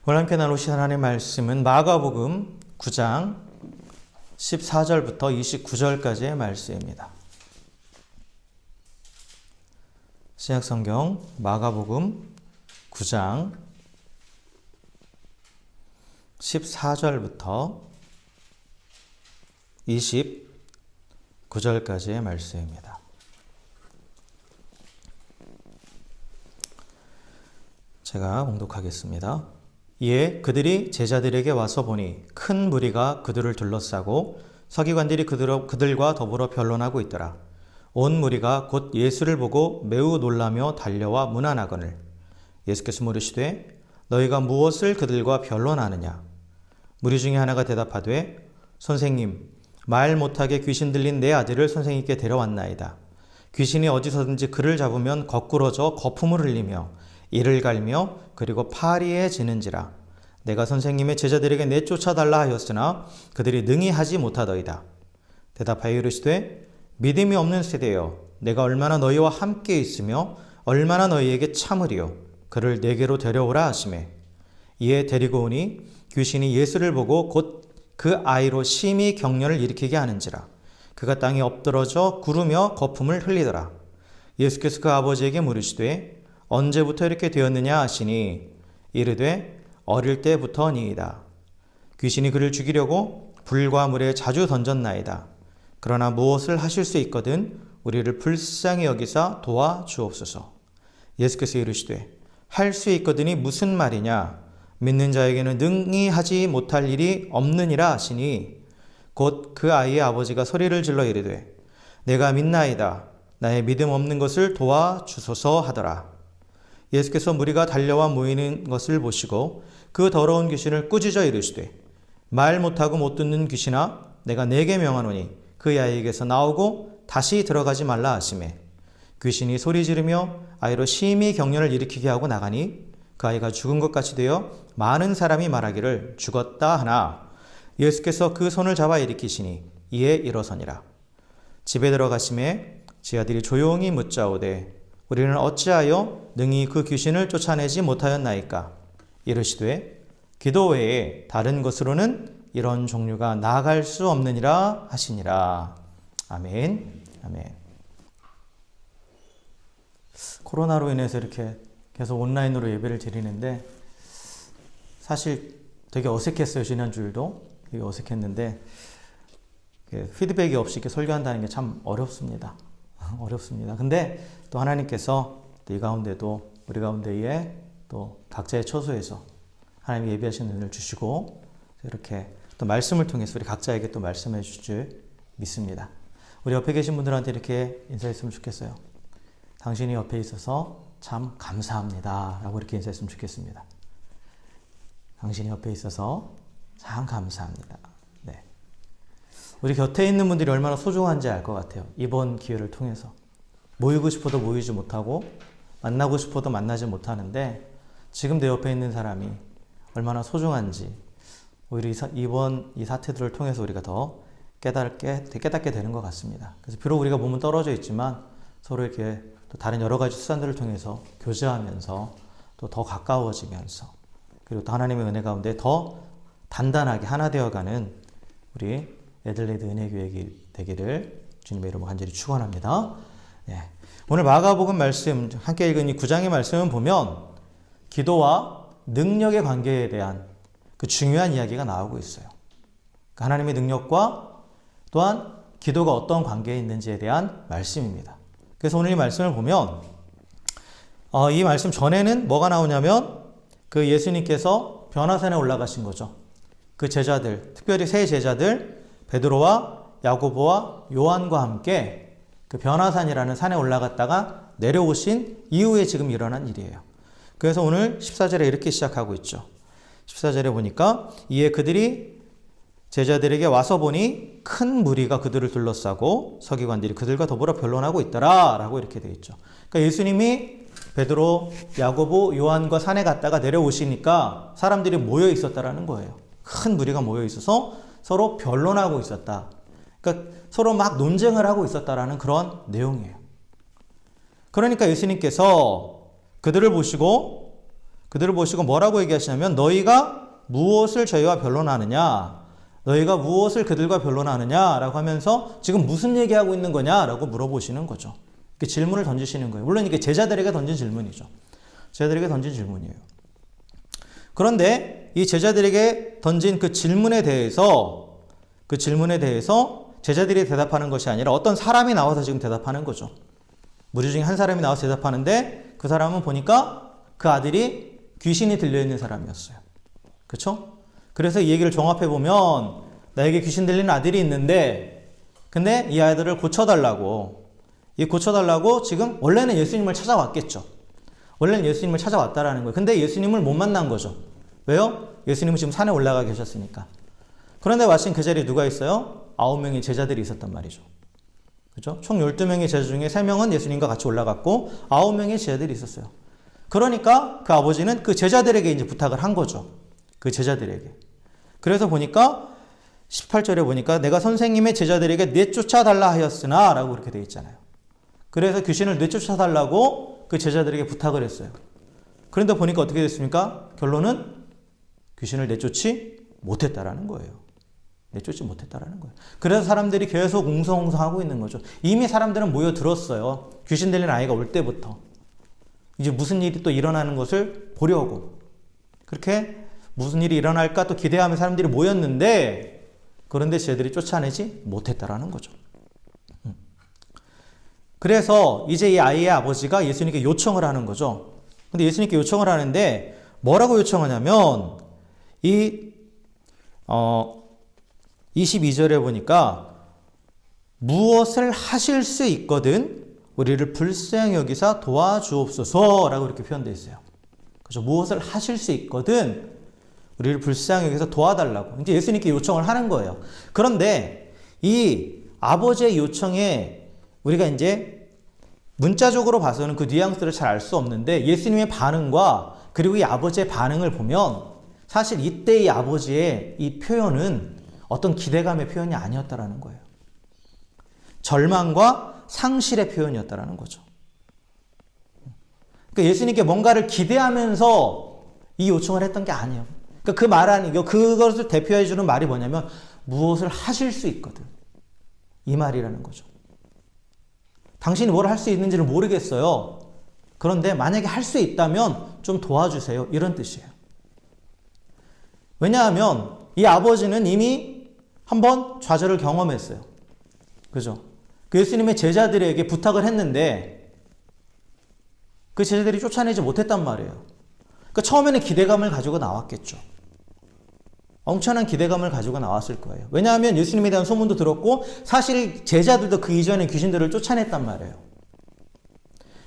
오늘 함께 나누신 하나님의 말씀은 마가복음 9장 14절부터 29절까지의 말씀입니다. 신약성경 마가복음 9장 14절부터 29절까지의 말씀입니다. 제가 봉독하겠습니다. 이에 그들이 제자들에게 와서 보니 큰 무리가 그들을 둘러싸고 서기관들이 그들과 더불어 변론하고 있더라. 온 무리가 곧 예수를 보고 매우 놀라며 달려와 문안하거늘 예수께서 물으시되 너희가 무엇을 그들과 변론하느냐? 무리 중에 하나가 대답하되 선생님, 말 못하게 귀신 들린 내 아들을 선생님께 데려왔나이다. 귀신이 어디서든지 그를 잡으면 거꾸러져 거품을 흘리며 이를 갈며 그리고 파리해지는지라. 내가 선생님의 제자들에게 내쫓아달라 하였으나 그들이 능히 하지 못하더이다. 대답하여 이르시되 믿음이 없는 세대여, 내가 얼마나 너희와 함께 있으며 얼마나 너희에게 참으리요. 그를 내게로 데려오라 하시매 이에 데리고 오니 귀신이 예수를 보고 곧 그 아이로 심히 격려를 일으키게 하는지라. 그가 땅에 엎드러져 구르며 거품을 흘리더라. 예수께서 그 아버지에게 물으시되 언제부터 이렇게 되었느냐 하시니 이르되 어릴 때부터니이다. 귀신이 그를 죽이려고 불과 물에 자주 던졌나이다. 그러나 무엇을 하실 수 있거든 우리를 불쌍히 여기사 도와주옵소서. 예수께서 이르시되 할 수 있거든이 무슨 말이냐? 믿는 자에게는 능히 하지 못할 일이 없느니라 하시니 곧 그 아이의 아버지가 소리를 질러 이르되 내가 믿나이다. 나의 믿음 없는 것을 도와주소서 하더라. 예수께서 무리가 달려와 모이는 것을 보시고 그 더러운 귀신을 꾸짖어 이르시되 말 못하고 못 듣는 귀신아, 내가 네게 명하노니 그 아이에게서 나오고 다시 들어가지 말라 하시매 귀신이 소리 지르며 아이로 심히 격려를 일으키게 하고 나가니 그 아이가 죽은 것 같이 되어 많은 사람이 말하기를 죽었다 하나 예수께서 그 손을 잡아 일으키시니 이에 일어서니라. 집에 들어가심에 제 아들이 조용히 묻자오되 우리는 어찌하여 능히 그 귀신을 쫓아내지 못하였나이까? 이르시되 기도 외에 다른 것으로는 이런 종류가 나아갈 수 없느니라 하시니라. 아멘. 아멘. 코로나로 인해서 이렇게 계속 온라인으로 예배를 드리는데 사실 되게 어색했어요. 지난주일도 되게 어색했는데 피드백이 없이 이렇게 설교한다는 게 참 어렵습니다. 어렵습니다. 근데 또 하나님께서 이 가운데도 우리 가운데에 또 각자의 처소에서 하나님이 예비하신 은혜를 주시고 이렇게 또 말씀을 통해서 우리 각자에게 또 말씀해 주실 줄 믿습니다. 우리 옆에 계신 분들한테 이렇게 인사했으면 좋겠어요. 당신이 옆에 있어서 참 감사합니다 라고 이렇게 인사했으면 좋겠습니다. 당신이 옆에 있어서 참 감사합니다. 네. 우리 곁에 있는 분들이 얼마나 소중한지 알 것 같아요. 이번 기회를 통해서 모이고 싶어도 모이지 못하고 만나고 싶어도 만나지 못하는데 지금 내 옆에 있는 사람이 얼마나 소중한지 오히려 이번 이 사태들을 통해서 우리가 더 깨닫게 되는 것 같습니다. 그래서 비록 우리가 몸은 떨어져 있지만 서로 이렇게 또 다른 여러 가지 수단들을 통해서 교제하면서 또 더 가까워지면서 그리고 또 하나님의 은혜 가운데 더 단단하게 하나 되어가는 우리 애들레이드 은혜교회 되기를 주님의 이름으로 간절히 축원합니다. 네. 오늘 마가복음 말씀 함께 읽은 이 9장의 말씀을 보면 기도와 능력의 관계에 대한 그 중요한 이야기가 나오고 있어요. 하나님의 능력과 또한 기도가 어떤 관계에 있는지에 대한 말씀입니다. 그래서 오늘 이 말씀을 보면 이 말씀 전에는 뭐가 나오냐면 그 예수님께서 변화산에 올라가신 거죠. 그 제자들, 특별히 세 제자들 베드로와 야고보와 요한과 함께 그 변화산이라는 산에 올라갔다가 내려오신 이후에 지금 일어난 일이에요. 그래서 오늘 14절에 이렇게 시작하고 있죠. 14절에 보니까 이에 그들이 제자들에게 와서 보니 큰 무리가 그들을 둘러싸고 서기관들이 그들과 더불어 변론하고 있더라 라고 이렇게 되어 있죠. 그러니까 예수님이 베드로, 야고보, 요한과 산에 갔다가 내려오시니까 사람들이 모여 있었다라는 거예요. 큰 무리가 모여 있어서 서로 변론하고 있었다. 그러니까 서로 막 논쟁을 하고 있었다라는 그런 내용이에요. 그러니까 예수님께서 그들을 보시고 그들을 보시고 뭐라고 얘기하시냐면 너희가 무엇을 저희와 변론하느냐, 너희가 무엇을 그들과 변론하느냐라고 하면서 지금 무슨 얘기하고 있는 거냐라고 물어보시는 거죠. 그 질문을 던지시는 거예요. 물론 이게 제자들에게 던진 질문이죠. 제자들에게 던진 질문이에요. 그런데 이 제자들에게 던진 그 질문에 대해서 제자들이 대답하는 것이 아니라 어떤 사람이 나와서 지금 대답하는 거죠. 무리 중에 한 사람이 나와서 대답하는데 그 사람은 보니까 그 아들이 귀신이 들려있는 사람이었어요. 그렇죠? 그래서 이 얘기를 종합해보면 나에게 귀신 들리는 아들이 있는데 근데 이 아들을 고쳐달라고 지금 원래는 예수님을 찾아왔겠죠. 원래는 예수님을 찾아왔다라는 거예요. 근데 예수님을 못 만난 거죠. 왜요? 예수님은 지금 산에 올라가 계셨으니까. 그런데 마침 그 자리에 누가 있어요? 9명의 제자들이 있었단 말이죠. 그죠? 총 12명의 제자 중에 3명은 예수님과 같이 올라갔고 9명의 제자들이 있었어요. 그러니까 그 아버지는 그 제자들에게 이제 부탁을 한 거죠. 그 제자들에게. 그래서 보니까 18절에 보니까 내가 선생님의 제자들에게 내쫓아달라 하였으나 라고 그렇게 되어 있잖아요. 그래서 귀신을 내쫓아달라고 그 제자들에게 부탁을 했어요. 그런데 보니까 어떻게 됐습니까? 결론은 귀신을 내쫓지 못했다라는 거예요. 내쫓지 못했다라는 거예요. 그래서 사람들이 계속 웅성웅성하고 있는 거죠. 이미 사람들은 모여들었어요. 귀신 들린 아이가 올 때부터. 이제 무슨 일이 또 일어나는 것을 보려고. 그렇게 무슨 일이 일어날까 또 기대하며 사람들이 모였는데 그런데 쟤들이 쫓아내지 못했다라는 거죠. 그래서 이제 이 아이의 아버지가 예수님께 요청을 하는 거죠. 근데 예수님께 요청을 하는데 뭐라고 요청하냐면 22절에 보니까 무엇을 하실 수 있거든 우리를 불쌍히 여기사 도와주옵소서라고 이렇게 표현되어 있어요. 그렇죠? 무엇을 하실 수 있거든 우리를 불쌍히 여기서 도와달라고 이제 예수님께 요청을 하는 거예요. 그런데 이 아버지의 요청에 우리가 이제 문자적으로 봐서는 그 뉘앙스를 잘 알 수 없는데 예수님의 반응과 그리고 이 아버지의 반응을 보면 사실 이때 이 아버지의 이 표현은 어떤 기대감의 표현이 아니었다라는 거예요. 절망과 상실의 표현이었다라는 거죠. 그러니까 예수님께 뭔가를 기대하면서 이 요청을 했던 게 아니에요. 그러니까 그 말 아니, 그것을 대표해 주는 말이 뭐냐면 무엇을 하실 수 있거든. 이 말이라는 거죠. 당신이 뭘 할 수 있는지를 모르겠어요. 그런데 만약에 할 수 있다면 좀 도와주세요. 이런 뜻이에요. 왜냐하면 이 아버지는 이미 한번 좌절을 경험했어요. 그죠? 그 예수님의 제자들에게 부탁을 했는데 그 제자들이 쫓아내지 못했단 말이에요. 그러니까 처음에는 기대감을 가지고 나왔겠죠. 엄청난 기대감을 가지고 나왔을 거예요. 왜냐하면 예수님에 대한 소문도 들었고 사실 제자들도 그 이전에 귀신들을 쫓아냈단 말이에요.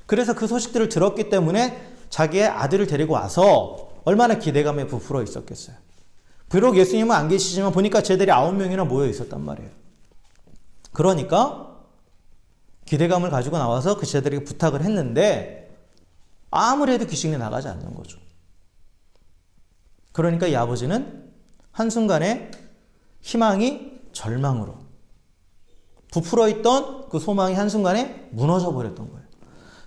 그래서 그 소식들을 들었기 때문에 자기의 아들을 데리고 와서 얼마나 기대감에 부풀어 있었겠어요. 비록 예수님은 안 계시지만 보니까 쟤들이 9명이나 모여 있었단 말이에요. 그러니까 기대감을 가지고 나와서 그 제자들에게 부탁을 했는데 아무리 해도 귀신이 나가지 않는 거죠. 그러니까 이 아버지는 한순간에 희망이 절망으로 부풀어 있던 그 소망이 한순간에 무너져 버렸던 거예요.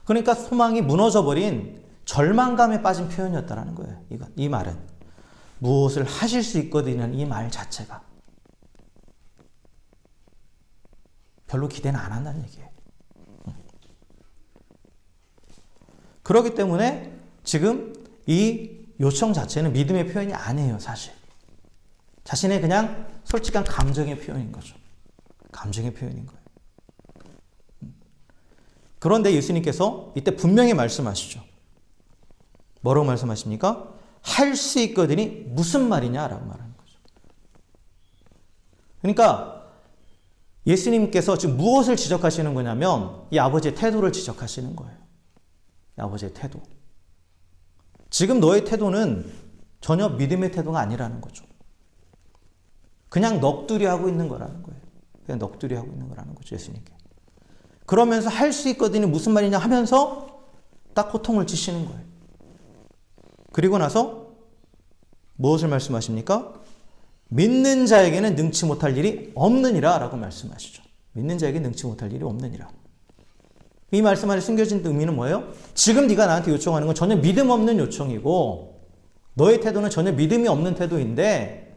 그러니까 소망이 무너져 버린 절망감에 빠진 표현이었다라는 거예요. 이 말은 무엇을 하실 수 있거든요. 이 말 자체가 별로 기대는 안 한다는 얘기예요. 그렇기 때문에 지금 이 요청 자체는 믿음의 표현이 아니에요. 사실 자신의 그냥 솔직한 감정의 표현인 거죠. 감정의 표현인 거예요. 그런데 예수님께서 이때 분명히 말씀하시죠. 뭐라고 말씀하십니까? 할 수 있거든이 무슨 말이냐라고 말하는 거죠. 그러니까 예수님께서 지금 무엇을 지적하시는 거냐면 이 아버지의 태도를 지적하시는 거예요. 이 아버지의 태도. 지금 너의 태도는 전혀 믿음의 태도가 아니라는 거죠. 그냥 넋두리 하고 있는 거라는 거예요. 그냥 넋두리 하고 있는 거라는 거죠. 예수님께. 그러면서 할 수 있거든이 무슨 말이냐 하면서 딱 호통을 치시는 거예요. 그리고 나서 무엇을 말씀하십니까? 믿는 자에게는 능치 못할 일이 없느니라 라고 말씀하시죠. 믿는 자에게 능치 못할 일이 없느니라. 이 말씀 안에 숨겨진 의미는 뭐예요? 지금 네가 나한테 요청하는 건 전혀 믿음 없는 요청이고 너의 태도는 전혀 믿음이 없는 태도인데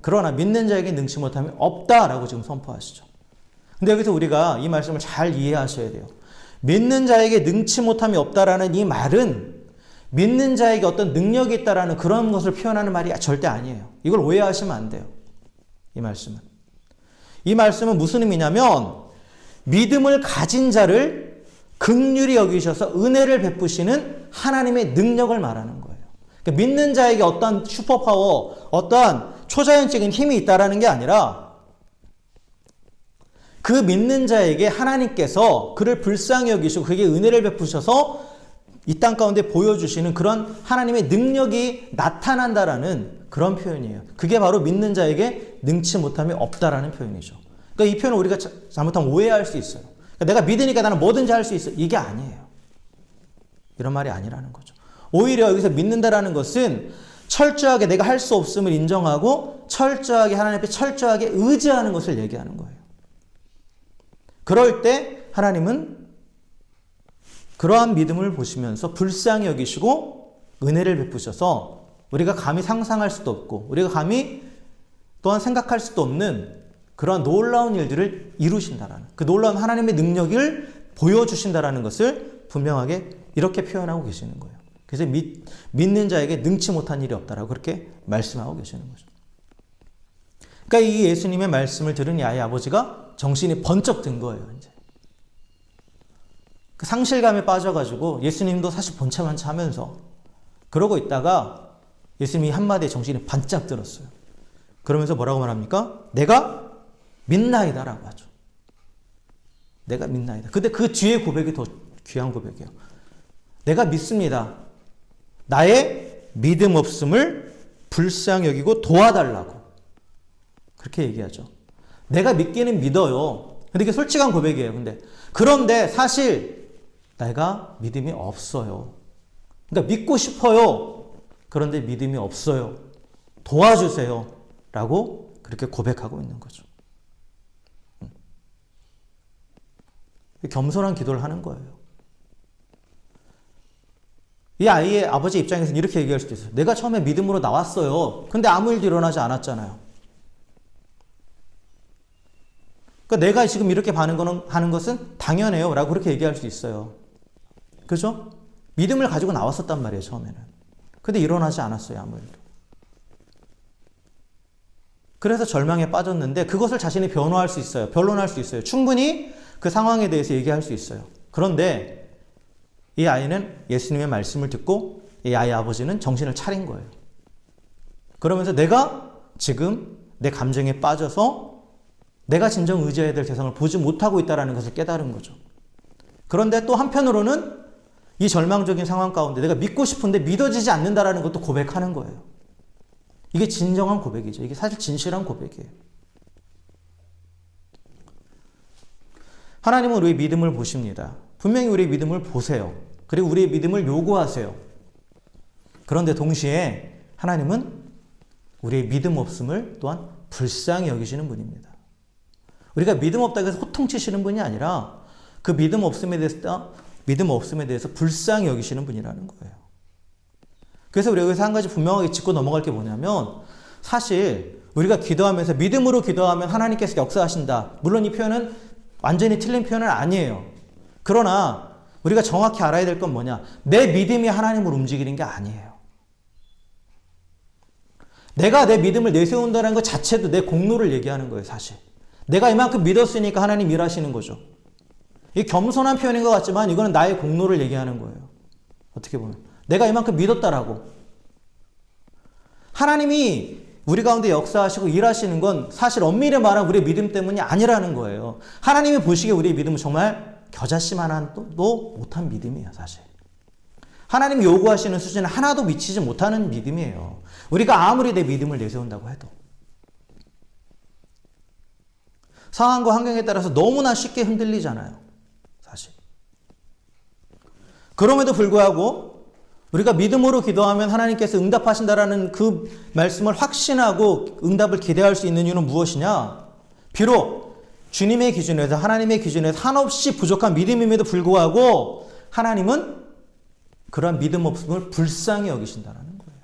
그러나 믿는 자에게 능치 못함이 없다라고 지금 선포하시죠. 근데 여기서 우리가 이 말씀을 잘 이해하셔야 돼요. 믿는 자에게 능치 못함이 없다라는 이 말은 믿는 자에게 어떤 능력이 있다라는 그런 것을 표현하는 말이 절대 아니에요. 이걸 오해하시면 안 돼요. 이 말씀은 무슨 의미냐면 믿음을 가진 자를 긍휼히 여기셔서 은혜를 베푸시는 하나님의 능력을 말하는 거예요. 그러니까 믿는 자에게 어떤 슈퍼파워, 어떠한 초자연적인 힘이 있다라는 게 아니라 그 믿는 자에게 하나님께서 그를 불쌍히 여기시고 그에게 은혜를 베푸셔서 이 땅 가운데 보여주시는 그런 하나님의 능력이 나타난다라는 그런 표현이에요. 그게 바로 믿는 자에게 능치 못함이 없다라는 표현이죠. 그러니까 이 표현을 우리가 잘못하면 오해할 수 있어요. 그러니까 내가 믿으니까 나는 뭐든지 할 수 있어. 이게 아니에요. 이런 말이 아니라는 거죠. 오히려 여기서 믿는다라는 것은 철저하게 내가 할 수 없음을 인정하고 철저하게 하나님 앞에 철저하게 의지하는 것을 얘기하는 거예요. 그럴 때 하나님은 그러한 믿음을 보시면서 불쌍히 여기시고 은혜를 베푸셔서 우리가 감히 상상할 수도 없고 우리가 감히 또한 생각할 수도 없는 그러한 놀라운 일들을 이루신다라는 그 놀라운 하나님의 능력을 보여주신다라는 것을 분명하게 이렇게 표현하고 계시는 거예요. 그래서 믿는 자에게 능치 못한 일이 없다라고 그렇게 말씀하고 계시는 거죠. 그러니까 이 예수님의 말씀을 들은 이 아이 아버지가 정신이 번쩍 든 거예요. 이제 그 상실감에 빠져가지고 예수님도 사실 본체만치 하면서 그러고 있다가 예수님이 한마디에 정신이 반짝 들었어요. 그러면서 뭐라고 말합니까? 내가 믿나이다라고 하죠. 내가 믿나이다. 근데 그 뒤에 고백이 더 귀한 고백이에요. 내가 믿습니다. 나의 믿음 없음을 불쌍히 여기고 도와달라고. 그렇게 얘기하죠. 내가 믿기는 믿어요. 근데 이게 솔직한 고백이에요. 그런데 사실 내가 믿음이 없어요. 그러니까 믿고 싶어요. 그런데 믿음이 없어요. 도와주세요. 라고 그렇게 고백하고 있는 거죠. 겸손한 기도를 하는 거예요. 이 아이의 아버지 입장에서는 이렇게 얘기할 수도 있어요. 내가 처음에 믿음으로 나왔어요. 근데 아무 일도 일어나지 않았잖아요. 그러니까 내가 지금 이렇게 하는 것은 당연해요. 라고 그렇게 얘기할 수 있어요. 그죠? 믿음을 가지고 나왔었단 말이에요. 처음에는. 근데 일어나지 않았어요. 아무 일도. 그래서 절망에 빠졌는데 그것을 자신이 변호할 수 있어요. 변론할 수 있어요. 충분히 그 상황에 대해서 얘기할 수 있어요. 그런데 이 아이는 예수님의 말씀을 듣고 이 아이 아버지는 정신을 차린 거예요. 그러면서 내가 지금 내 감정에 빠져서 내가 진정 의지해야 될 대상을 보지 못하고 있다는 것을 깨달은 거죠. 그런데 또 한편으로는 이 절망적인 상황 가운데 내가 믿고 싶은데 믿어지지 않는다는 것도 고백하는 거예요. 이게 진정한 고백이죠. 이게 사실 진실한 고백이에요. 하나님은 우리의 믿음을 보십니다. 분명히 우리의 믿음을 보세요. 그리고 우리의 믿음을 요구하세요. 그런데 동시에 하나님은 우리의 믿음 없음을 또한 불쌍히 여기시는 분입니다. 우리가 믿음 없다고 해서 호통치시는 분이 아니라 그 믿음 없음에 대해서 불쌍히 여기시는 분이라는 거예요. 그래서 우리가 여기서 한 가지 분명하게 짚고 넘어갈 게 뭐냐면 사실 우리가 기도하면서 믿음으로 기도하면 하나님께서 역사하신다. 물론 이 표현은 완전히 틀린 표현은 아니에요. 그러나 우리가 정확히 알아야 될 건 뭐냐? 내 믿음이 하나님을 움직이는 게 아니에요. 내가 내 믿음을 내세운다는 것 자체도 내 공로를 얘기하는 거예요. 사실. 내가 이만큼 믿었으니까 하나님 일하시는 거죠. 이 겸손한 표현인 것 같지만 이거는 나의 공로를 얘기하는 거예요. 어떻게 보면. 내가 이만큼 믿었다라고. 하나님이 우리 가운데 역사하시고 일하시는 건 사실 엄밀히 말하면 우리의 믿음 때문이 아니라는 거예요. 하나님이 보시기에 우리의 믿음은 정말 겨자씨만도 못한 믿음이에요. 사실. 하나님이 요구하시는 수준에 하나도 미치지 못하는 믿음이에요. 우리가 아무리 내 믿음을 내세운다고 해도. 상황과 환경에 따라서 너무나 쉽게 흔들리잖아요. 사실. 그럼에도 불구하고 우리가 믿음으로 기도하면 하나님께서 응답하신다라는 그 말씀을 확신하고 응답을 기대할 수 있는 이유는 무엇이냐? 비록 주님의 기준에서 하나님의 기준에서 한없이 부족한 믿음임에도 불구하고 하나님은 그러한 믿음 없음을 불쌍히 여기신다는 거예요.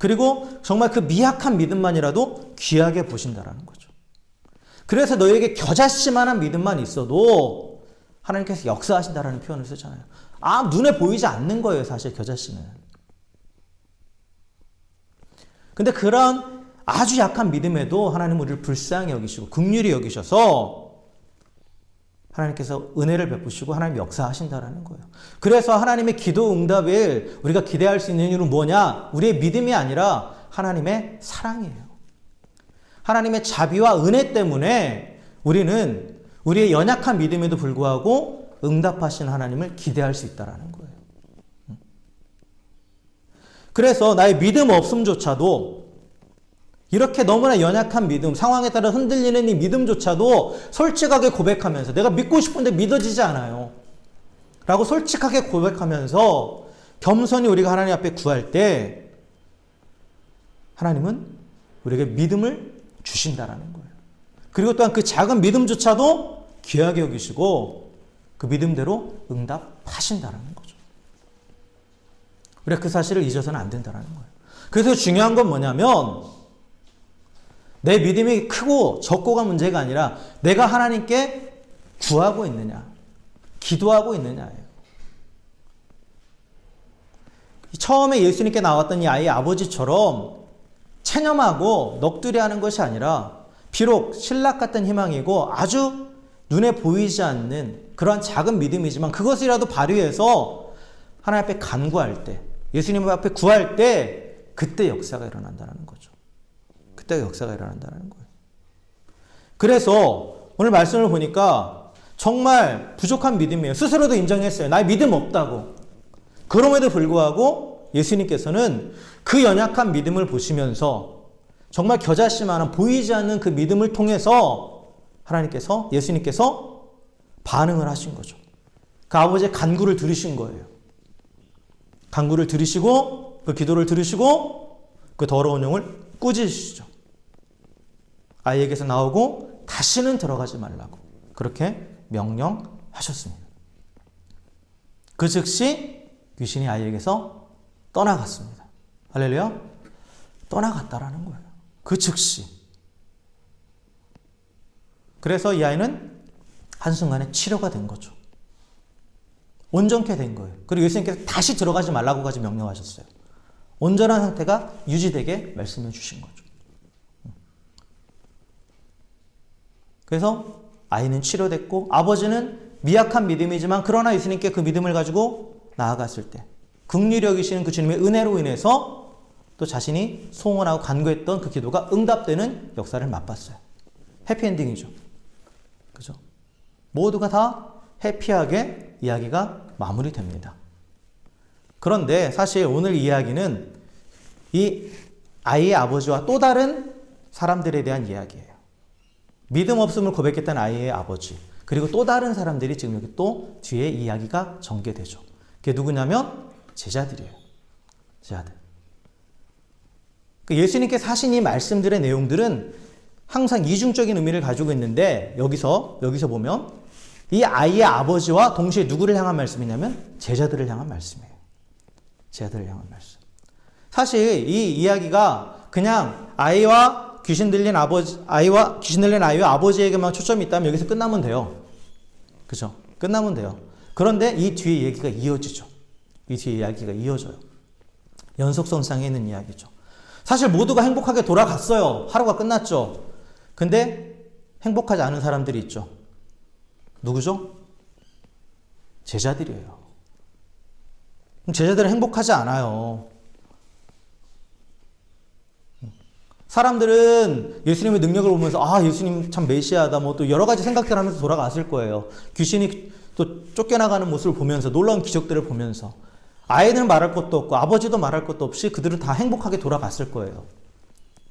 그리고 정말 그 미약한 믿음만이라도 귀하게 보신다라는 거죠. 그래서 너에게 겨자씨만한 믿음만 있어도 하나님께서 역사하신다라는 표현을 쓰잖아요. 눈에 보이지 않는 거예요, 사실 겨자씨는. 근데 그런 아주 약한 믿음에도 하나님은 우리를 불쌍히 여기시고 긍휼히 여기셔서 하나님께서 은혜를 베푸시고 하나님 역사하신다라는 거예요. 그래서 하나님의 기도 응답을 우리가 기대할 수 있는 이유는 뭐냐? 우리의 믿음이 아니라 하나님의 사랑이에요. 하나님의 자비와 은혜 때문에 우리는 우리의 연약한 믿음에도 불구하고 응답하신 하나님을 기대할 수 있다라는 거예요. 그래서 나의 믿음 없음조차도 이렇게 너무나 연약한 믿음, 상황에 따라 흔들리는 이 믿음조차도 솔직하게 고백하면서 내가 믿고 싶은데 믿어지지 않아요. 라고 솔직하게 고백하면서 겸손히 우리가 하나님 앞에 구할 때 하나님은 우리에게 믿음을 주신다라는 거예요. 그리고 또한 그 작은 믿음조차도 귀하게 여기시고 그 믿음대로 응답하신다라는 거죠. 우리가 그 사실을 잊어서는 안 된다라는 거예요. 그래서 중요한 건 뭐냐면 내 믿음이 크고 적고가 문제가 아니라 내가 하나님께 구하고 있느냐, 기도하고 있느냐예요. 처음에 예수님께 나왔던 이 아이의 아버지처럼 체념하고 넋두리하는 것이 아니라 비록 신락 같은 희망이고 아주 눈에 보이지 않는 그러한 작은 믿음이지만 그것이라도 발휘해서 하나님 앞에 간구할 때, 예수님 앞에 구할 때 그때 역사가 일어난다는 거죠. 그때 역사가 일어난다는 거예요. 그래서 오늘 말씀을 보니까 정말 부족한 믿음이에요. 스스로도 인정했어요. 나의 믿음 없다고. 그럼에도 불구하고 예수님께서는 그 연약한 믿음을 보시면서 정말 겨자씨만한 보이지 않는 그 믿음을 통해서 하나님께서, 예수님께서 반응을 하신 거죠. 그 아버지의 간구를 들으신 거예요. 간구를 들으시고 그 기도를 들으시고 그 더러운 영을 꾸짖으시죠. 아이에게서 나오고 다시는 들어가지 말라고 그렇게 명령하셨습니다. 그 즉시 귀신이 아이에게서 떠나갔습니다. 할렐루야. 떠나갔다라는 거예요. 그 즉시. 그래서 이 아이는 한순간에 치료가 된 거죠. 온전케 된 거예요. 그리고 예수님께서 다시 들어가지 말라고까지 명령하셨어요. 온전한 상태가 유지되게 말씀해 주신 거죠. 그래서 아이는 치료됐고 아버지는 미약한 믿음이지만 그러나 예수님께 그 믿음을 가지고 나아갔을 때 긍휼히 여기시는 그 주님의 은혜로 인해서 또 자신이 소원하고 간구했던 그 기도가 응답되는 역사를 맛봤어요. 해피엔딩이죠. 그죠? 모두가 다 해피하게 이야기가 마무리됩니다. 그런데 사실 오늘 이야기는 이 아이의 아버지와 또 다른 사람들에 대한 이야기예요. 믿음 없음을 고백했던 아이의 아버지, 그리고 또 다른 사람들이 지금 여기 또 뒤에 이야기가 전개되죠. 그게 누구냐면 제자들이에요. 제자들. 예수님께서 하신 이 말씀들의 내용들은 항상 이중적인 의미를 가지고 있는데 여기서 보면 이 아이의 아버지와 동시에 누구를 향한 말씀이냐면 제자들을 향한 말씀이에요. 제자들을 향한 말씀. 사실 이 이야기가 그냥 아이와 귀신 들린 아이와 아버지에게만 초점이 있다면 여기서 끝나면 돼요. 그죠? 끝나면 돼요. 그런데 이 뒤에 얘기가 이어지죠. 이 뒤에 이야기가 이어져요. 연속선상에 있는 이야기죠. 사실 모두가 행복하게 돌아갔어요. 하루가 끝났죠. 근데 행복하지 않은 사람들이 있죠. 누구죠? 제자들이에요. 제자들은 행복하지 않아요. 사람들은 예수님의 능력을 보면서 예수님 참 메시아다 뭐 또 여러 가지 생각들 하면서 돌아갔을 거예요. 귀신이 또 쫓겨나가는 모습을 보면서 놀라운 기적들을 보면서 아이들은 말할 것도 없고 아버지도 말할 것도 없이 그들은 다 행복하게 돌아갔을 거예요.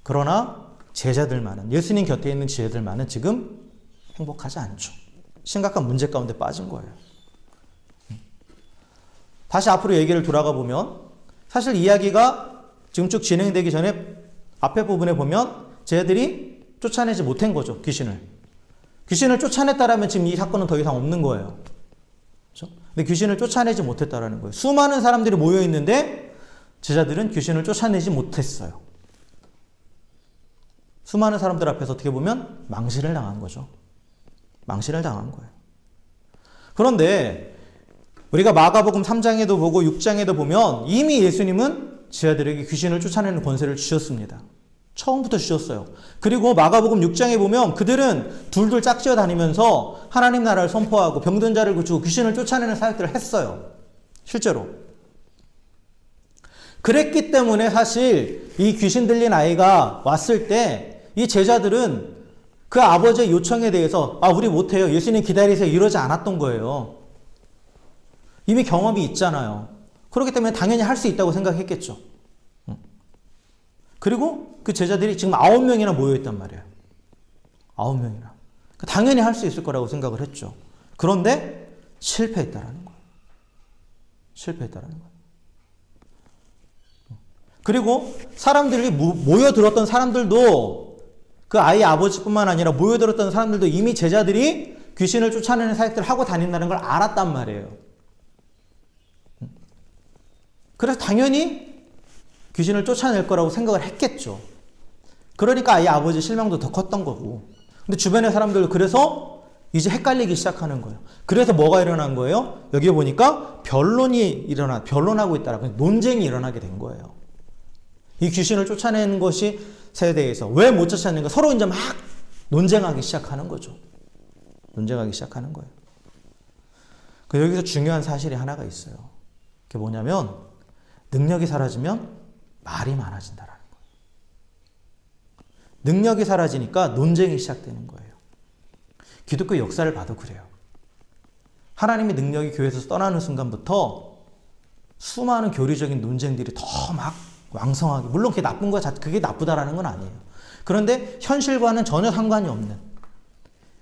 그러나 제자들만은, 예수님 곁에 있는 제자들만은 지금 행복하지 않죠. 심각한 문제 가운데 빠진 거예요. 다시 앞으로 얘기를 돌아가 보면 사실 이야기가 지금 쭉 진행되기 전에 앞에 부분에 보면 제자들이 쫓아내지 못한 거죠. 귀신을 쫓아냈다라면 지금 이 사건은 더 이상 없는 거예요. 그렇죠? 근데 귀신을 쫓아내지 못했다라는 거예요. 수많은 사람들이 모여 있는데 제자들은 귀신을 쫓아내지 못했어요. 수많은 사람들 앞에서 어떻게 보면 망신을 당한 거죠. 망신을 당한 거예요. 그런데 우리가 마가복음 3장에도 보고 6장에도 보면 이미 예수님은 제자들에게 귀신을 쫓아내는 권세를 주셨습니다. 처음부터 주셨어요. 그리고 마가복음 6장에 보면 그들은 둘둘 짝지어 다니면서 하나님 나라를 선포하고 병든 자를 고치고 귀신을 쫓아내는 사역들을 했어요. 실제로. 그랬기 때문에 사실 이 귀신 들린 아이가 왔을 때 이 제자들은 그 아버지의 요청에 대해서 우리 못해요. 예수님 기다리세요. 이러지 않았던 거예요. 이미 경험이 있잖아요. 그렇기 때문에 당연히 할 수 있다고 생각했겠죠. 그리고 그 제자들이 지금 9명이나 모여있단 말이에요. 9명이나. 당연히 할 수 있을 거라고 생각을 했죠. 그런데 실패했다라는 거예요. 실패했다라는 거예요. 그리고 사람들이 모여들었던 사람들도 그 아이의 아버지뿐만 아니라 모여들었던 사람들도 이미 제자들이 귀신을 쫓아내는 사역들을 하고 다닌다는 걸 알았단 말이에요. 그래서 당연히 귀신을 쫓아낼 거라고 생각을 했겠죠. 그러니까 아이 아버지 실망도 더 컸던 거고. 근데 주변의 사람들 그래서 이제 헷갈리기 시작하는 거예요. 그래서 뭐가 일어난 거예요? 여기 보니까 변론하고 있다라고 논쟁이 일어나게 된 거예요. 이 귀신을 쫓아내는 것이 세대에서 왜 못 쫓아내는가 서로 이제 막 논쟁하기 시작하는 거죠. 논쟁하기 시작하는 거예요. 여기서 중요한 사실이 하나가 있어요. 그게 뭐냐면 능력이 사라지면 말이 많아진다라는 거예요. 능력이 사라지니까 논쟁이 시작되는 거예요. 기독교 역사를 봐도 그래요. 하나님의 능력이 교회에서 떠나는 순간부터 수많은 교리적인 논쟁들이 더 막 왕성하게, 물론 그게 나쁜 거, 그게 나쁘다라는 건 아니에요. 그런데 현실과는 전혀 상관이 없는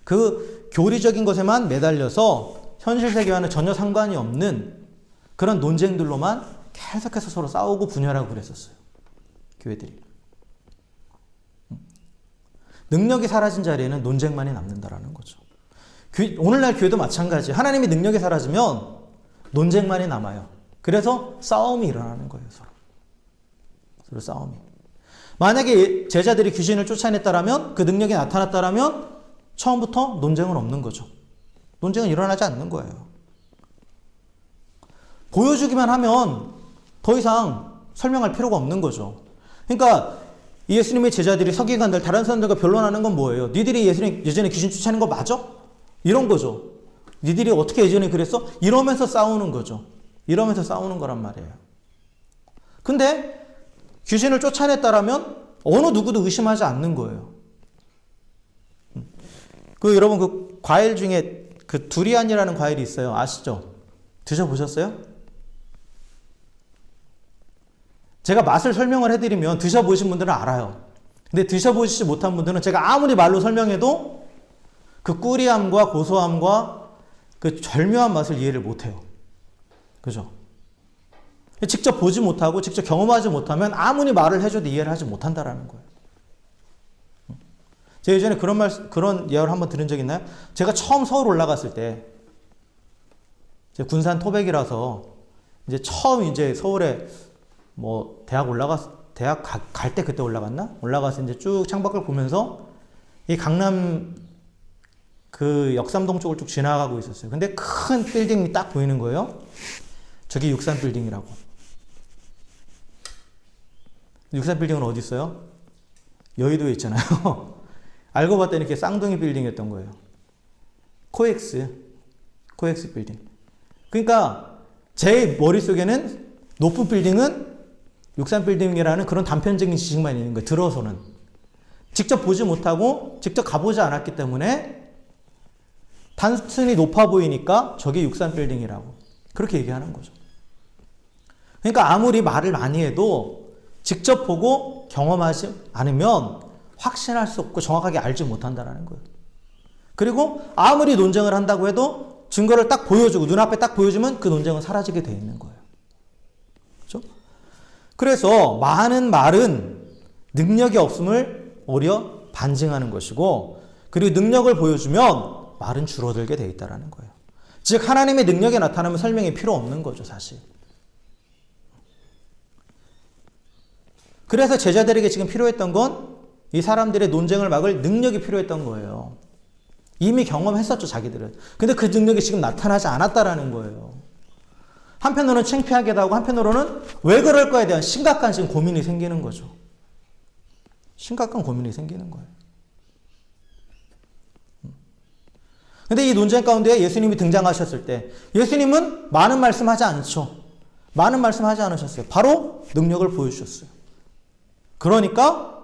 그 교리적인 것에만 매달려서 현실 세계와는 전혀 상관이 없는 그런 논쟁들로만 계속해서 서로 싸우고 분열하고 그랬었어요. 교회들이. 능력이 사라진 자리에는 논쟁만이 남는다라는 거죠. 오늘날 교회도 마찬가지. 하나님의 능력이 사라지면 논쟁만이 남아요. 그래서 싸움이 일어나는 거예요. 서로 싸움이. 만약에 제자들이 귀신을 쫓아냈다라면, 그 능력이 나타났다라면 처음부터 논쟁은 없는 거죠. 논쟁은 일어나지 않는 거예요. 보여주기만 하면 더 이상 설명할 필요가 없는 거죠. 그러니까 예수님의 제자들이 서기관들, 다른 사람들과 변론하는 건 뭐예요? 니들이 예전에 귀신 쫓아낸 거 맞아? 이런 거죠. 니들이 어떻게 예전에 그랬어? 이러면서 싸우는 거죠. 이러면서 싸우는 거란 말이에요. 근데 귀신을 쫓아냈다라면 어느 누구도 의심하지 않는 거예요. 여러분 그 과일 중에 그 두리안이라는 과일이 있어요. 아시죠? 드셔보셨어요? 제가 맛을 설명을 해드리면 드셔보신 분들은 알아요. 근데 드셔보시지 못한 분들은 제가 아무리 말로 설명해도 그 꾸리함과 고소함과 그 절묘한 맛을 이해를 못해요. 그죠? 직접 보지 못하고 직접 경험하지 못하면 아무리 말을 해줘도 이해를 하지 못한다라는 거예요. 제가 예전에 그런 이야기를 한번 들은 적 있나요? 제가 처음 서울 올라갔을 때, 제가 군산 토백이라서 이제 처음 이제 서울에 대학 갈 때 그때 올라갔나? 올라가서 이제 쭉 창밖을 보면서 이 강남 그 역삼동 쪽을 쭉 지나가고 있었어요. 근데 큰 빌딩이 딱 보이는 거예요. 저기 63 빌딩이라고. 63 빌딩은 어디 있어요? 여의도에 있잖아요. 알고 봤더니 이렇게 쌍둥이 빌딩이었던 거예요. 코엑스 빌딩. 그러니까 제 머릿속에는 높은 빌딩은 63 빌딩이라는 그런 단편적인 지식만 있는 거예요. 들어서는. 직접 보지 못하고 직접 가보지 않았기 때문에 단순히 높아 보이니까 저게 63 빌딩이라고 그렇게 얘기하는 거죠. 그러니까 아무리 말을 많이 해도 직접 보고 경험하지 않으면 확신할 수 없고 정확하게 알지 못한다는 거예요. 그리고 아무리 논쟁을 한다고 해도 증거를 딱 보여주고 눈앞에 딱 보여주면 그 논쟁은 사라지게 돼 있는 거예요. 그렇죠? 그래서 많은 말은 능력이 없음을 오히려 반증하는 것이고, 그리고 능력을 보여주면 말은 줄어들게 돼 있다는 거예요. 즉 하나님의 능력이 나타나면 설명이 필요 없는 거죠, 사실. 그래서 제자들에게 지금 필요했던 건 이 사람들의 논쟁을 막을 능력이 필요했던 거예요. 이미 경험했었죠, 자기들은. 근데 그 능력이 지금 나타나지 않았다라는 거예요. 한편으로는 창피하기도 하고 한편으로는 왜 그럴까에 대한 심각한 지금 고민이 생기는 거죠. 심각한 고민이 생기는 거예요. 근데 이 논쟁 가운데 예수님이 등장하셨을 때 예수님은 많은 말씀하지 않죠. 많은 말씀하지 않으셨어요. 바로 능력을 보여주셨어요. 그러니까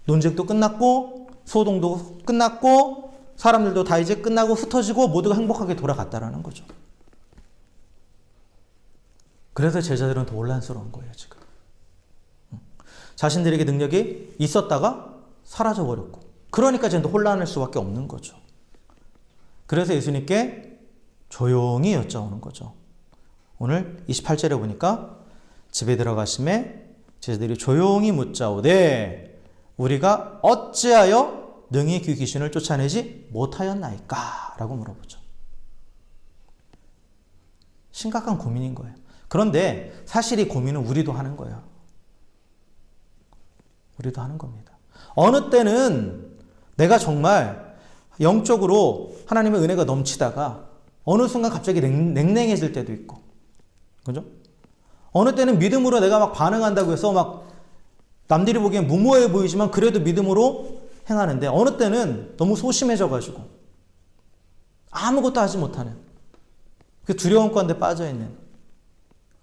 논쟁도 끝났고 소동도 끝났고 사람들도 다 이제 끝나고 흩어지고 모두가 행복하게 돌아갔다라는 거죠. 그래서 제자들은 더 혼란스러운 거예요, 지금. 자신들에게 능력이 있었다가 사라져버렸고. 그러니까 지금 혼란할 수밖에 없는 거죠. 그래서 예수님께 조용히 여쭤오는 거죠. 오늘 28절에 보니까 집에 들어가심에 제자들이 조용히 묻자오되 우리가 어찌하여 능히 그 귀신을 쫓아내지 못하였나이까? 라고 물어보죠. 심각한 고민인 거예요. 그런데 사실 이 고민은 우리도 하는 거예요. 우리도 하는 겁니다. 어느 때는 내가 정말 영적으로 하나님의 은혜가 넘치다가 어느 순간 갑자기 냉랭해질 때도 있고, 그죠? 어느 때는 믿음으로 내가 막 반응한다고 해서 막 남들이 보기엔 무모해 보이지만 그래도 믿음으로 행하는데 어느 때는 너무 소심해져가지고 아무것도 하지 못하는 그 두려움 가운데 빠져있는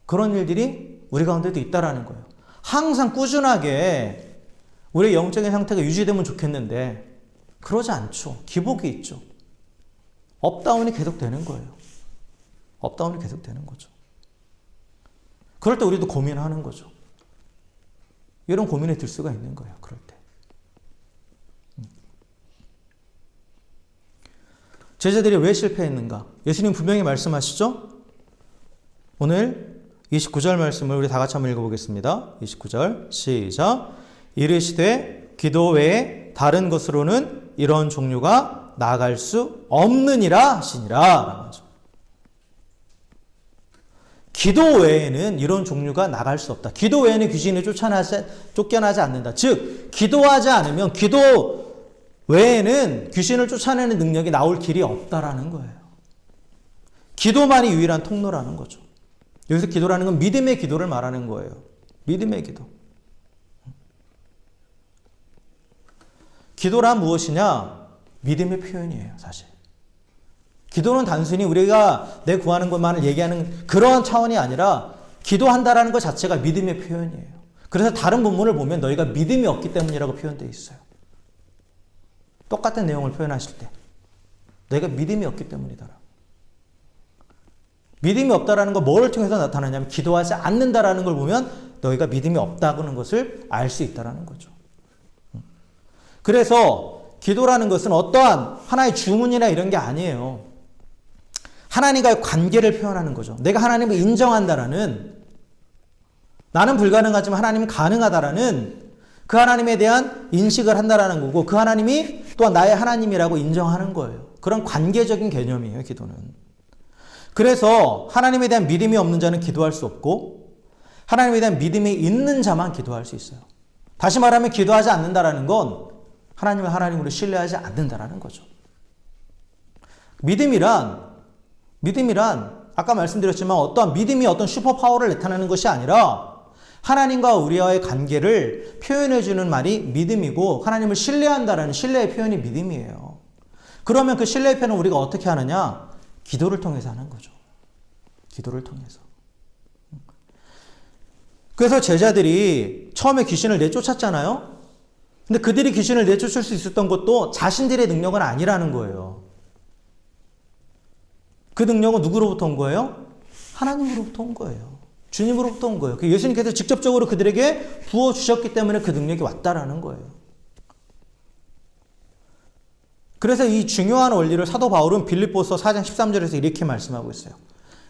그런 일들이 우리 가운데도 있다라는 거예요. 항상 꾸준하게 우리의 영적인 상태가 유지되면 좋겠는데 그러지 않죠. 기복이 있죠. 업다운이 계속 되는 거예요. 업다운이 계속 되는 거죠. 그럴 때 우리도 고민하는 거죠. 이런 고민에 들 수가 있는 거예요. 그럴 때. 제자들이 왜 실패했는가? 예수님 분명히 말씀하시죠? 오늘 29절 말씀을 우리 다 같이 한번 읽어보겠습니다. 29절 시작. 이르시되 기도 외에 다른 것으로는 이런 종류가 나아갈 수 없느니라 하시니라. 기도 외에는 이런 종류가 나갈 수 없다. 기도 외에는 귀신이 쫓겨나지 않는다. 즉 기도하지 않으면 기도 외에는 귀신을 쫓아내는 능력이 나올 길이 없다라는 거예요. 기도만이 유일한 통로라는 거죠. 여기서 기도라는 건 믿음의 기도를 말하는 거예요. 믿음의 기도. 기도란 무엇이냐? 믿음의 표현이에요, 사실. 기도는 단순히 우리가 내 구하는 것만을 얘기하는 그러한 차원이 아니라 기도한다라는 것 자체가 믿음의 표현이에요. 그래서 다른 본문을 보면 너희가 믿음이 없기 때문이라고 표현되어 있어요. 똑같은 내용을 표현하실 때 너희가 믿음이 없기 때문이다. 믿음이 없다라는 건 뭐를 통해서 나타나냐면 기도하지 않는다라는 걸 보면 너희가 믿음이 없다는 것을 알 수 있다라는 거죠. 그래서 기도라는 것은 어떠한 하나의 주문이나 이런 게 아니에요. 하나님과의 관계를 표현하는 거죠. 내가 하나님을 인정한다라는, 나는 불가능하지만 하나님은 가능하다라는 그 하나님에 대한 인식을 한다라는 거고, 그 하나님이 또한 나의 하나님이라고 인정하는 거예요. 그런 관계적인 개념이에요, 기도는. 그래서 하나님에 대한 믿음이 없는 자는 기도할 수 없고 하나님에 대한 믿음이 있는 자만 기도할 수 있어요. 다시 말하면 기도하지 않는다라는 건 하나님을 하나님으로 신뢰하지 않는다라는 거죠. 믿음이란 아까 말씀드렸지만 어떠한 믿음이 어떤 슈퍼파워를 나타내는 것이 아니라 하나님과 우리와의 관계를 표현해주는 말이 믿음이고, 하나님을 신뢰한다라는 신뢰의 표현이 믿음이에요. 그러면 그 신뢰의 표현을 우리가 어떻게 하느냐? 기도를 통해서 하는 거죠. 기도를 통해서. 그래서 제자들이 처음에 귀신을 내쫓았잖아요. 근데 그들이 귀신을 내쫓을 수 있었던 것도 자신들의 능력은 아니라는 거예요. 그 능력은 누구로부터 온 거예요? 하나님으로부터 온 거예요. 주님으로부터 온 거예요. 예수님께서 직접적으로 그들에게 부어주셨기 때문에 그 능력이 왔다라는 거예요. 그래서 이 중요한 원리를 사도 바울은 빌립보서 4장 13절에서 이렇게 말씀하고 있어요.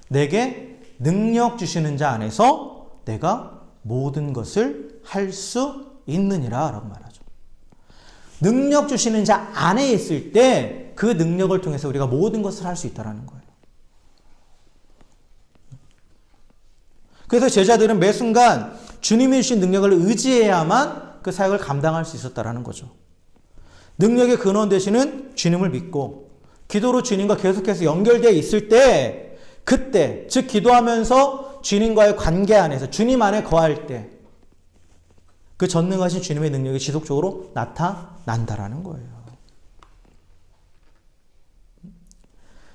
내게 능력 주시는 자 안에서 내가 모든 것을 할 수 있느니라 라고 말하죠. 능력 주시는 자 안에 있을 때 그 능력을 통해서 우리가 모든 것을 할 수 있다는 거예요. 그래서 제자들은 매 순간 주님이 주신 능력을 의지해야만 그 사역을 감당할 수 있었다라는 거죠. 능력의 근원 되시는 주님을 믿고 기도로 주님과 계속해서 연결되어 있을 때, 그때 즉 기도하면서 주님과의 관계 안에서 주님 안에 거할 때 그 전능하신 주님의 능력이 지속적으로 나타난다라는 거예요.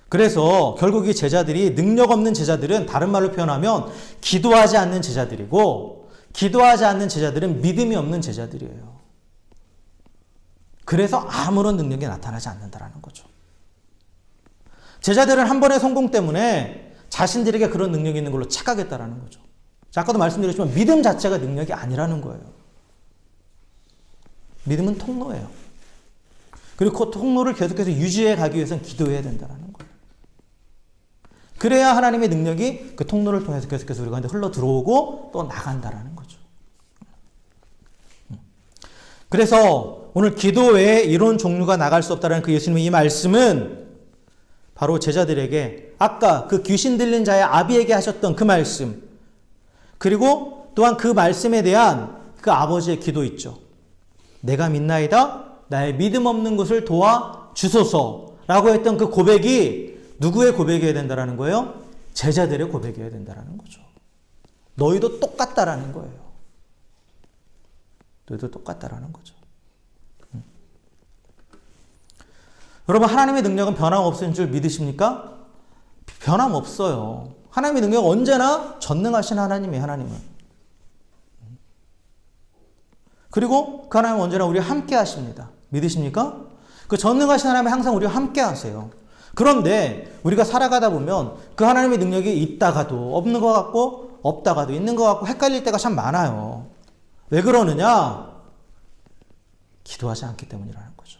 그래서 결국 이 제자들이, 능력 없는 제자들은 다른 말로 표현하면 기도하지 않는 제자들이고, 기도하지 않는 제자들은 믿음이 없는 제자들이에요. 그래서 아무런 능력이 나타나지 않는다라는 거죠. 제자들은 한 번의 성공 때문에 자신들에게 그런 능력이 있는 걸로 착각했다라는 거죠. 아까도 말씀드렸지만 믿음 자체가 능력이 아니라는 거예요. 믿음은 통로예요. 그리고 그 통로를 계속해서 유지해 가기 위해서는 기도해야 된다는 거예요. 그래야 하나님의 능력이 그 통로를 통해서 계속해서 우리 가운데 흘러 들어오고 또 나간다라는 거죠. 그래서 오늘 기도 외에 이런 종류가 나갈 수 없다는 그 예수님의 이 말씀은 바로 제자들에게 아까 그 귀신 들린 자의 아비에게 하셨던 그 말씀, 그리고 또한 그 말씀에 대한 그 아버지의 기도 있죠. 내가 믿나이다 나의 믿음 없는 것을 도와주소서라고 했던 그 고백이 누구의 고백이어야 된다는 거예요? 제자들의 고백이어야 된다는 거죠. 너희도 똑같다라는 거예요. 너희도 똑같다라는 거죠. 여러분, 하나님의 능력은 변함없는 줄 믿으십니까? 변함없어요. 하나님의 능력은 언제나 전능하신 하나님이에요. 하나님은. 그리고 그 하나님은 언제나 우리와 함께 하십니다. 믿으십니까? 그 전능하신 하나님은 항상 우리와 함께 하세요. 그런데 우리가 살아가다 보면 그 하나님의 능력이 있다가도 없는 것 같고 없다가도 있는 것 같고 헷갈릴 때가 참 많아요. 왜 그러느냐? 기도하지 않기 때문이라는 거죠.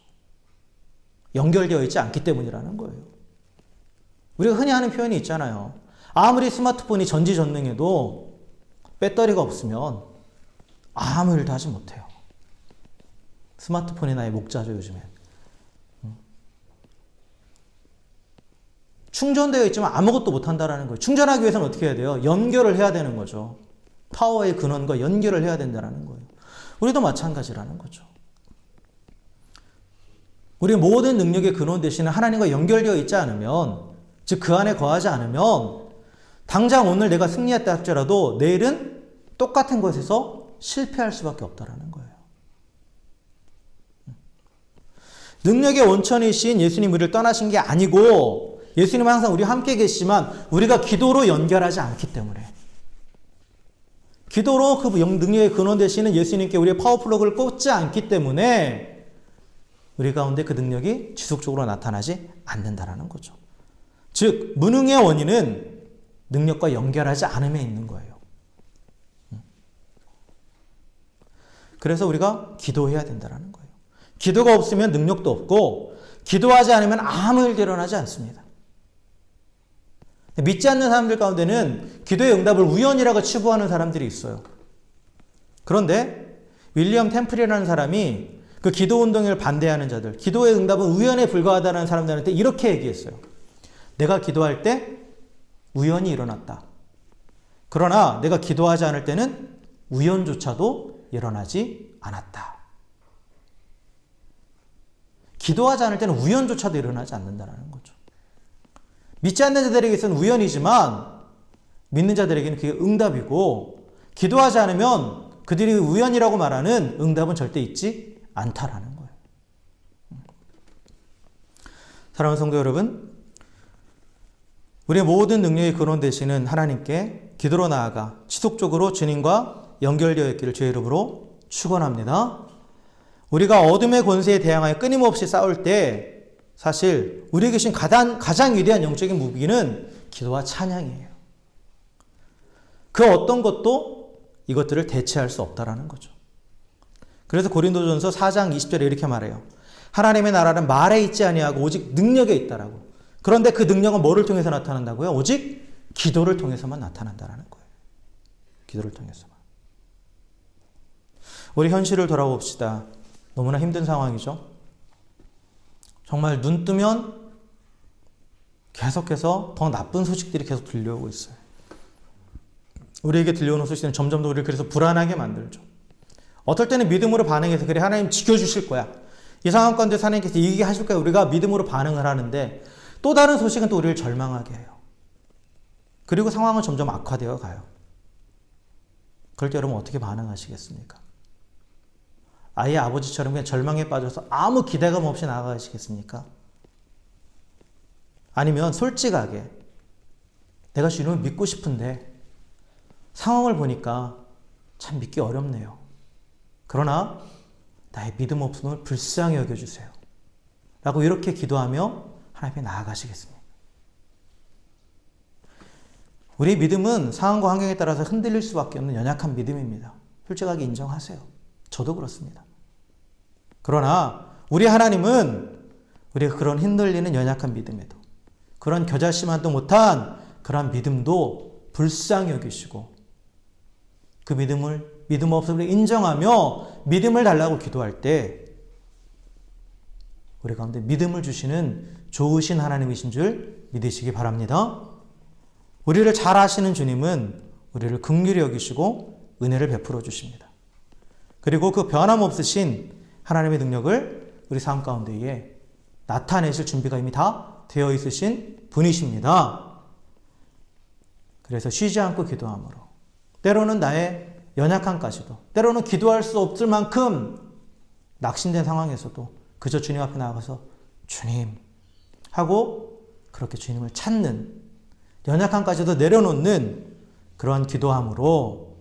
연결되어 있지 않기 때문이라는 거예요. 우리가 흔히 하는 표현이 있잖아요. 아무리 스마트폰이 전지전능해도 배터리가 없으면 아무 일도 하지 못해요. 스마트폰이 나의 목자죠, 요즘엔. 충전되어 있지만 아무것도 못한다는 거예요. 충전하기 위해서는 어떻게 해야 돼요? 연결을 해야 되는 거죠. 파워의 근원과 연결을 해야 된다는 거예요. 우리도 마찬가지라는 거죠. 우리의 모든 능력의 근원 되시는 하나님과 연결되어 있지 않으면, 즉 그 안에 거하지 않으면 당장 오늘 내가 승리했다 할지라도 내일은 똑같은 것에서 실패할 수밖에 없다라는 거예요. 능력의 원천이신 예수님 우리를 떠나신 게 아니고 예수님은 항상 우리와 함께 계시지만 우리가 기도로 연결하지 않기 때문에, 기도로 그 능력의 근원 되시는 예수님께 우리의 파워플러그를 꽂지 않기 때문에 우리 가운데 그 능력이 지속적으로 나타나지 않는다라는 거죠. 즉 무능의 원인은 능력과 연결하지 않음에 있는 거예요. 그래서 우리가 기도해야 된다는 거예요. 기도가 없으면 능력도 없고 기도하지 않으면 아무 일도 일어나지 않습니다. 믿지 않는 사람들 가운데는 기도의 응답을 우연이라고 치부하는 사람들이 있어요. 그런데 윌리엄 템플이라는 사람이 그 기도 운동을 반대하는 자들, 기도의 응답은 우연에 불과하다는 사람들한테 이렇게 얘기했어요. 내가 기도할 때 우연이 일어났다. 그러나 내가 기도하지 않을 때는 우연조차도 일어나지 않았다. 기도하지 않을 때는 우연조차도 일어나지 않는다는 거죠. 믿지 않는 자들에게서는 우연이지만 믿는 자들에게는 그게 응답이고, 기도하지 않으면 그들이 우연이라고 말하는 응답은 절대 있지 않다라는 거예요. 사랑하는 성도 여러분, 우리의 모든 능력의 근원 되시는 하나님께 기도로 나아가 지속적으로 주님과 연결되어 있기를 주의 이름으로 축원합니다. 우리가 어둠의 권세에 대항하여 끊임없이 싸울 때 사실 우리에게 주신 가장 위대한 영적인 무기는 기도와 찬양이에요. 그 어떤 것도 이것들을 대체할 수 없다라는 거죠. 그래서 고린도전서 4장 20절에 이렇게 말해요. 하나님의 나라는 말에 있지 아니하고 오직 능력에 있다라고. 그런데 그 능력은 뭐를 통해서 나타난다고요? 오직 기도를 통해서만 나타난다라는 거예요. 기도를 통해서만. 우리 현실을 돌아봅시다. 너무나 힘든 상황이죠. 정말 눈 뜨면 계속해서 더 나쁜 소식들이 계속 들려오고 있어요. 우리에게 들려오는 소식은 점점 더 우리를 그래서 불안하게 만들죠. 어떨 때는 믿음으로 반응해서 그래 하나님 지켜주실 거야. 이 상황 가운데 하나님께서 이기게 하실 거야. 우리가 믿음으로 반응을 하는데 또 다른 소식은 또 우리를 절망하게 해요. 그리고 상황은 점점 악화되어 가요. 그럴 때 여러분 어떻게 반응하시겠습니까? 아예 아버지처럼 그냥 절망에 빠져서 아무 기대감 없이 나아가시겠습니까? 아니면 솔직하게 내가 주님을 믿고 싶은데 상황을 보니까 참 믿기 어렵네요. 그러나 나의 믿음 없음을 불쌍히 여겨주세요. 라고 이렇게 기도하며 하나님께 나아가시겠습니다. 우리의 믿음은 상황과 환경에 따라서 흔들릴 수밖에 없는 연약한 믿음입니다. 솔직하게 인정하세요. 저도 그렇습니다. 그러나 우리 하나님은 우리가 그런 흔들리는 연약한 믿음에도 그런 겨자씨만도 못한 그러한 믿음도 불쌍히 여기시고 그 믿음 없음을 인정하며 믿음을 달라고 기도할 때 우리 가운데 믿음을 주시는 좋으신 하나님이신 줄 믿으시기 바랍니다. 우리를 잘 아시는 주님은 우리를 긍휼히 여기시고 은혜를 베풀어 주십니다. 그리고 그 변함없으신 하나님의 능력을 우리 삶 가운데에 나타내실 준비가 이미 다 되어 있으신 분이십니다. 그래서 쉬지 않고 기도함으로 때로는 나의 연약함까지도 때로는 기도할 수 없을 만큼 낙심된 상황에서도 그저 주님 앞에 나가서 주님 하고 그렇게 주님을 찾는 연약함까지도 내려놓는 그러한 기도함으로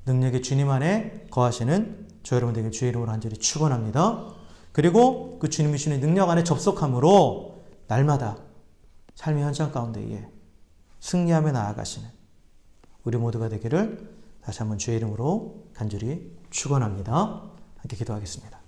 능력의 주님 안에 거하시는 저 여러분 되길 주의 이름으로 간절히 축원합니다. 그리고 그 주님이 주시는 능력 안에 접속함으로 날마다 삶의 현장 가운데에 승리하며 나아가시는 우리 모두가 되기를 다시 한번 주의 이름으로 간절히 축원합니다. 함께 기도하겠습니다.